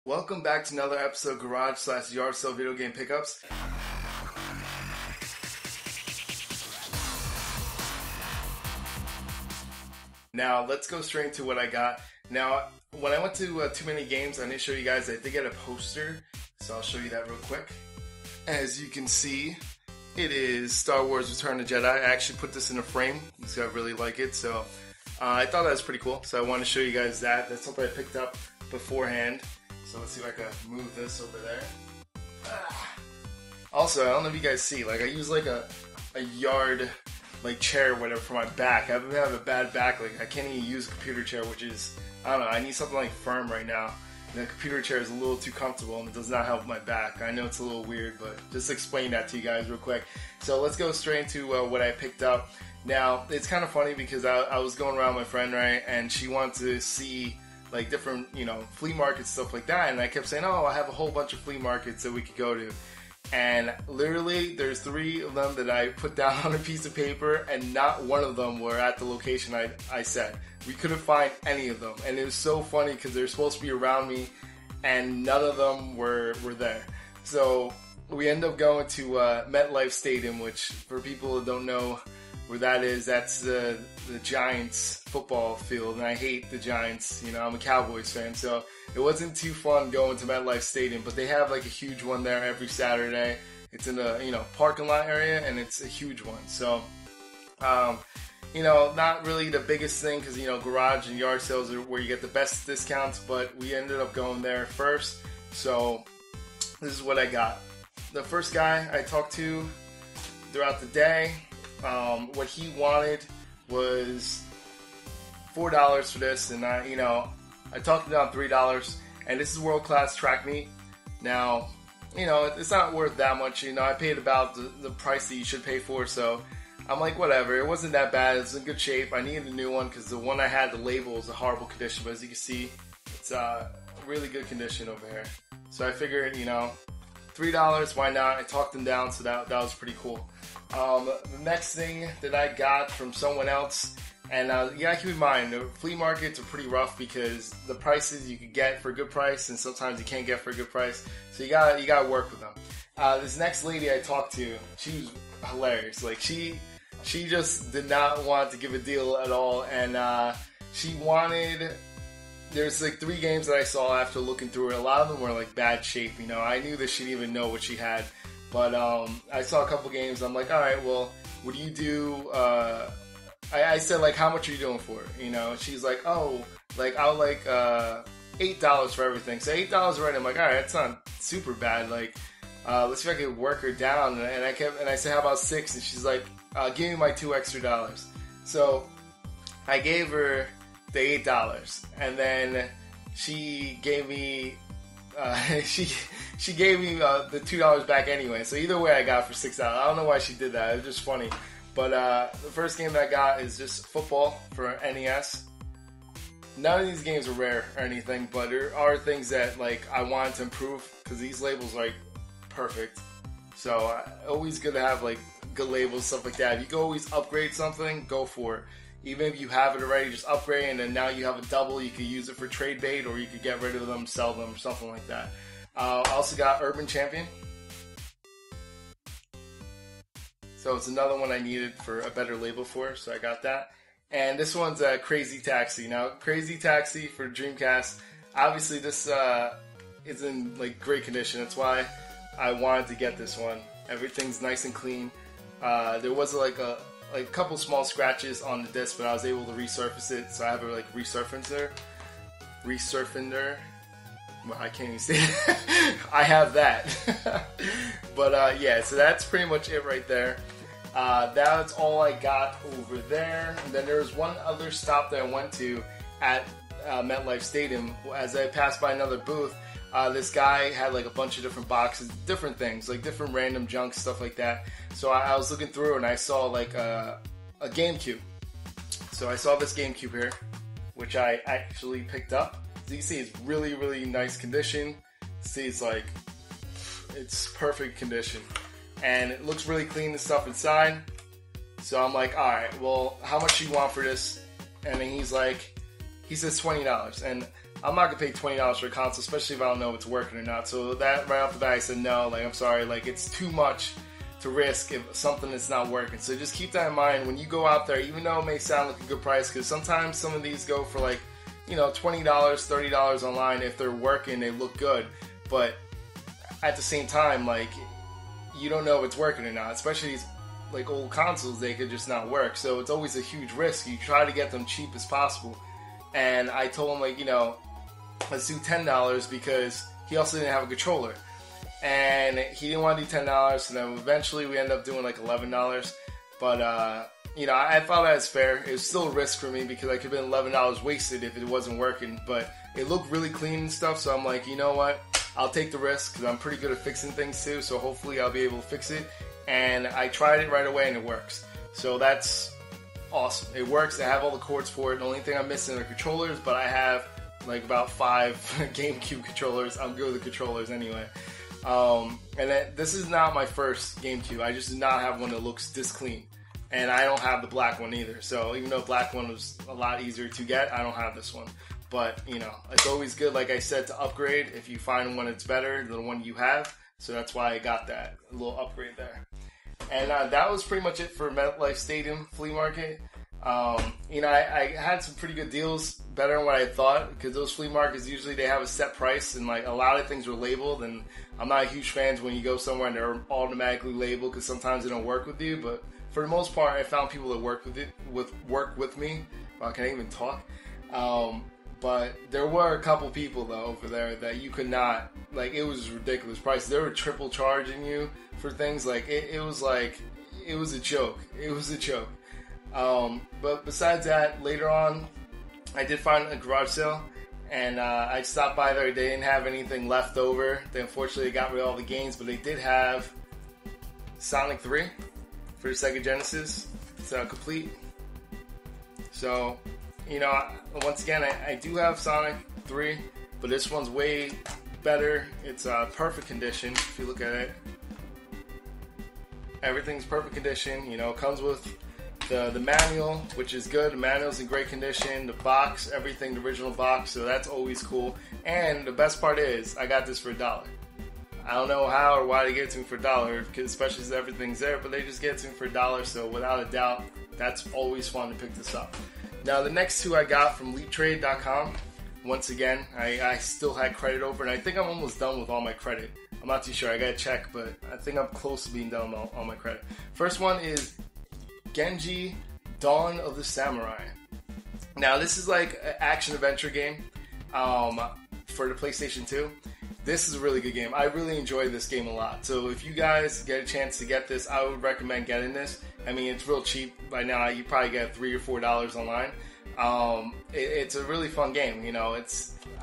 Welcome back to another episode of Garage/Yard Sale Video Game Pickups. Now, let's go straight into what I got. Now, when I went to Too Many Games, I didn't show you guys, I did get a poster, so I'll show you that real quick. As you can see, it is Star Wars Return of the Jedi. I actually put this in a frame because I really like it, so I thought that was pretty cool. So I want to show you guys that. That's something I picked up beforehand. So let's see if I can move this over there. Also, I don't know if you guys see, like I use like a yard like chair or whatever for my back. I've been having a bad back, like I can't even use a computer chair, which is, I don't know, I need something like firm right now. And the computer chair is a little too comfortable and it does not help my back. I know it's a little weird, but just explain that to you guys real quick. So let's go straight into what I picked up. Now, it's kind of funny because I was going around with my friend, right, and she wanted to see like different, flea markets, stuff like that, and I kept saying, oh, I have a whole bunch of flea markets that we could go to, and literally there's 3 of them that I put down on a piece of paper, and not one of them were at the location I said. We couldn't find any of them, and it was so funny because they're supposed to be around me, and none of them were there. So we ended up going to MetLife Stadium, which for people who don't know where that is, that's the Giants football field, and I hate the Giants. I'm a Cowboys fan, so it wasn't too fun going to MetLife Stadium, but they have like a huge one there every Saturday. It's in the parking lot area, and it's a huge one. So not really the biggest thing because garage and yard sales are where you get the best discounts, but we ended up going there first. So this is what I got. The first guy I talked to throughout the day, what he wanted was $4 for this, and I talked it down $3, and this is world-class track meet. Now, it's not worth that much. I paid about the price that you should pay for, so I'm like, whatever. It wasn't that bad. It's in good shape. I needed a new one because the one I had, the label, was a horrible condition, but as you can see, it's really good condition over here. So I figured, $3, why not? I talked them down, so that was pretty cool. The next thing that I got from someone else, and you gotta keep in mind, the flea markets are pretty rough because the prices you could get for a good price, and sometimes you can't get for a good price. So you gotta work with them. This next lady I talked to, she was hilarious. Like she just did not want to give a deal at all, and she wanted. There's like 3 games that I saw after looking through it. A lot of them were like bad shape. I knew that she didn't even know what she had. But I saw a couple games. I'm like, all right, well, what do you do? I said, like, how much are you doing for it? She's like, oh, like, I'll like $8 for everything. So $8 already. I'm like, all right, that's not super bad. Like, let's see if I can work her down. And I said, how about 6? And she's like, give me my $2 extra. So I gave her the $8, and then she gave me. She gave me the $2 back anyway. So either way, I got it for $6. I don't know why she did that. It was just funny. But the first game that I got is just football for NES. None of these games are rare or anything, but there are things that like I wanted to improve because these labels are like perfect. So always good to have like good labels, stuff like that. If you can always upgrade something, go for it. Even if you have it already, just upgrade, and then now you have a double. You could use it for trade bait, or you could get rid of them, sell them, or something like that. I also got Urban Champion. So it's another one I needed for a better label for, so I got that. And this one's Crazy Taxi. Now, Crazy Taxi for Dreamcast. Obviously, this is in like great condition. That's why I wanted to get this one. Everything's nice and clean. There was like a couple small scratches on the disc, but I was able to resurface it, so I have a like resurfacer. Well, I can't even say it. I have that. But yeah, so that's pretty much it right there. That's all I got over there. And then there was one other stop that I went to at MetLife Stadium. As I passed by another booth, this guy had like a bunch of different boxes, different things, like different random junk, stuff like that. So I was looking through and I saw like a GameCube. So I saw this GameCube here, which I actually picked up. As you can see, it's really, really nice condition. See, it's perfect condition. And it looks really clean and stuff inside. So I'm like, alright, well, how much do you want for this? And then he says $20. And I'm not gonna pay $20 for a console, especially if I don't know if it's working or not. So that right off the bat, I said no. Like, I'm sorry, like it's too much to risk if something that's not working. So just keep that in mind when you go out there, even though it may sound like a good price, because sometimes some of these go for like, you know, $20, $30 online. If they're working, they look good, but at the same time, like, you don't know if it's working or not. Especially these like old consoles, they could just not work. So it's always a huge risk. You try to get them cheap as possible. And I told him, like, you know, let's do $10 because he also didn't have a controller. And he didn't want to do $10, so then eventually we ended up doing like $11. But, you know, I thought that was fair. It was still a risk for me because I could have been $11 wasted if it wasn't working. But it looked really clean and stuff, so I'm like, you know what? I'll take the risk because I'm pretty good at fixing things too, so hopefully I'll be able to fix it. And I tried it right away and it works. So that's awesome. It works. I have all the cords for it. The only thing I'm missing are controllers, but I have like about 5 GameCube controllers. I'm good with the controllers anyway. This is not my first GameCube. I just do not have one that looks this clean. And I don't have the black one either. So even though the black one was a lot easier to get, I don't have this one. But, you know, it's always good, like I said, to upgrade if you find one that's better than the one you have. So that's why I got that little upgrade there. And that was pretty much it for MetLife Stadium Flea Market. You know, I had some pretty good deals, better than what I thought, because those flea markets, usually they have a set price, and like a lot of things are labeled, and I'm not a huge fan when you go somewhere and they're automatically labeled, because sometimes they don't work with you, but for the most part, I found people that work with me. Well, I can't even talk. But there were a couple people though over there that you could not, like, it was ridiculous prices. They were triple charging you for things. Like it was a joke. It was a joke. But besides that, later on, I did find a garage sale, and I stopped by there. They didn't have anything left over. They unfortunately got rid of all the games, but they did have Sonic 3 for the Sega Genesis. It's complete. So, you know, once again, I do have Sonic 3, but this one's way better. It's perfect condition. If you look at it, everything's perfect condition. You know, it comes with the manual, which is good. The manual's in great condition. The box, everything, the original box, so that's always cool. And the best part is, I got this for $1. I don't know how or why they get it to me for $1, because especially since everything's there, but they just get it to me for $1, so without a doubt, that's always fun to pick this up. Now, the next two I got from LeapTrade.com. Once again, I still had credit over, and I think I'm almost done with all my credit. I'm not too sure. I gotta check, but I think I'm close to being done with all my credit. First one is Genji Dawn of the Samurai. Now, this is like an action-adventure game for the PlayStation 2. This is a really good game. I really enjoyed this game a lot. So if you guys get a chance to get this, I would recommend getting this. I mean, it's real cheap. By now, you probably get $3 or $4 online. It's a really fun game. You know,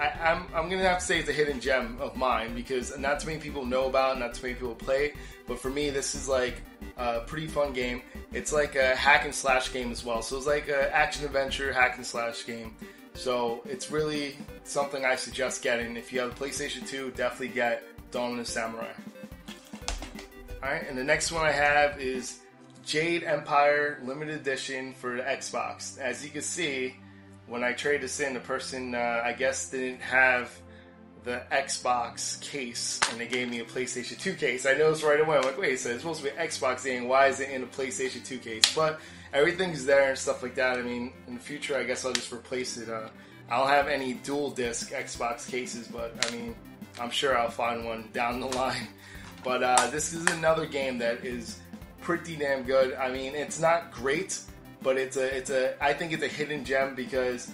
I'm going to have to say it's a hidden gem of mine, because not too many people know about it, not too many people play it. But for me, this is like a pretty fun game. It's like a hack and slash game as well. So it's like an action-adventure hack and slash game. So it's really something I suggest getting. If you have a PlayStation 2, definitely get Dawn of the Samurai. Alright, and the next one I have is Jade Empire Limited Edition for the Xbox. As you can see, when I traded this in, the person, I guess, didn't have the Xbox case, and they gave me a PlayStation 2 case. I noticed right away, I'm like, wait, so it's supposed to be an Xbox game, why is it in a PlayStation 2 case? But everything's there and stuff like that. I mean, in the future, I guess I'll just replace it. I don't have any dual disc Xbox cases, but I mean, I'm sure I'll find one down the line. But this is another game that is pretty damn good. I mean, it's not great, but I think it's a hidden gem, because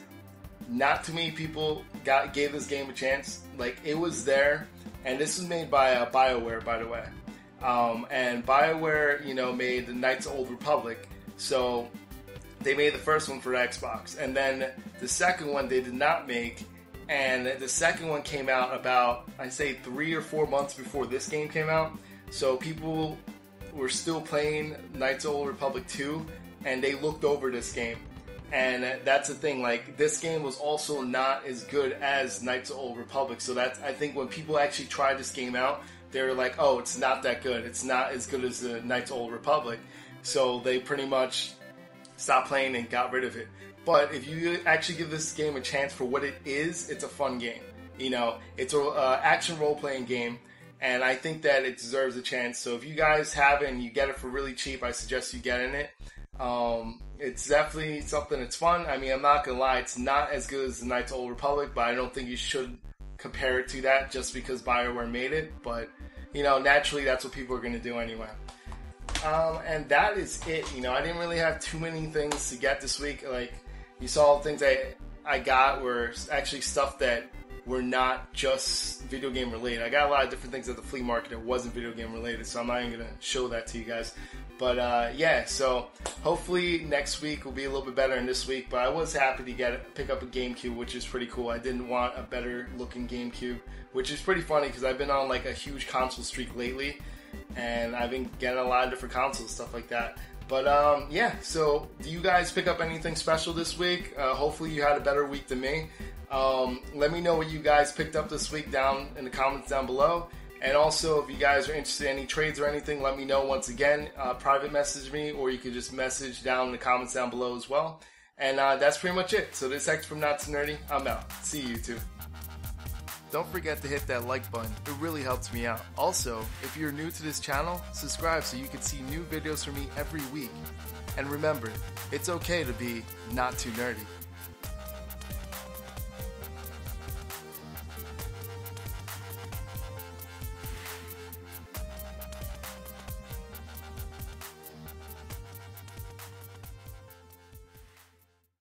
not too many people gave this game a chance. Like, it was there, and this was made by BioWare, by the way. And BioWare, you know, made the Knights of the Old Republic. So they made the first one for the Xbox, and then the second one they did not make, and the second one came out about, I'd say, 3 or 4 months before this game came out. So people were still playing Knights of the Old Republic 2, and they looked over this game. And that's the thing, like, this game was also not as good as Knights of the Old Republic. So that's, I think, when people actually tried this game out, they were like, oh, it's not that good. It's not as good as the Knights of the Old Republic. So they pretty much stopped playing and got rid of it. But if you actually give this game a chance for what it is, it's a fun game. You know, it's an action role-playing game, and I think that it deserves a chance. So if you guys have it and you get it for really cheap, I suggest you get in it. It's definitely something that's fun. I mean, I'm not gonna lie, it's not as good as the Knights of the Old Republic, but I don't think you should compare it to that just because BioWare made it. But, you know, naturally that's what people are gonna do anyway. And that is it. You know, I didn't really have too many things to get this week. Like, you saw things I got were actually stuff that were not just video game related. I got a lot of different things at the flea market that wasn't video game related, so I'm not even going to show that to you guys. But yeah, so hopefully next week will be a little bit better than this week, but I was happy to pick up a GameCube, which is pretty cool. I didn't want a better looking GameCube, which is pretty funny because I've been on like a huge console streak lately, and I've been getting a lot of different consoles, stuff like that. But yeah, so do you guys pick up anything special this week? Hopefully you had a better week than me. Let me know what you guys picked up this week down in the comments down below. And also, if you guys are interested in any trades or anything, let me know once again. Private message me, or you could just message down in the comments down below as well. And that's pretty much it. So this is Hector from Not So Nerdy. I'm out. See you YouTube. Don't forget to hit that like button. It really helps me out. Also, if you're new to this channel, subscribe so you can see new videos from me every week. And remember, it's okay to be not too nerdy.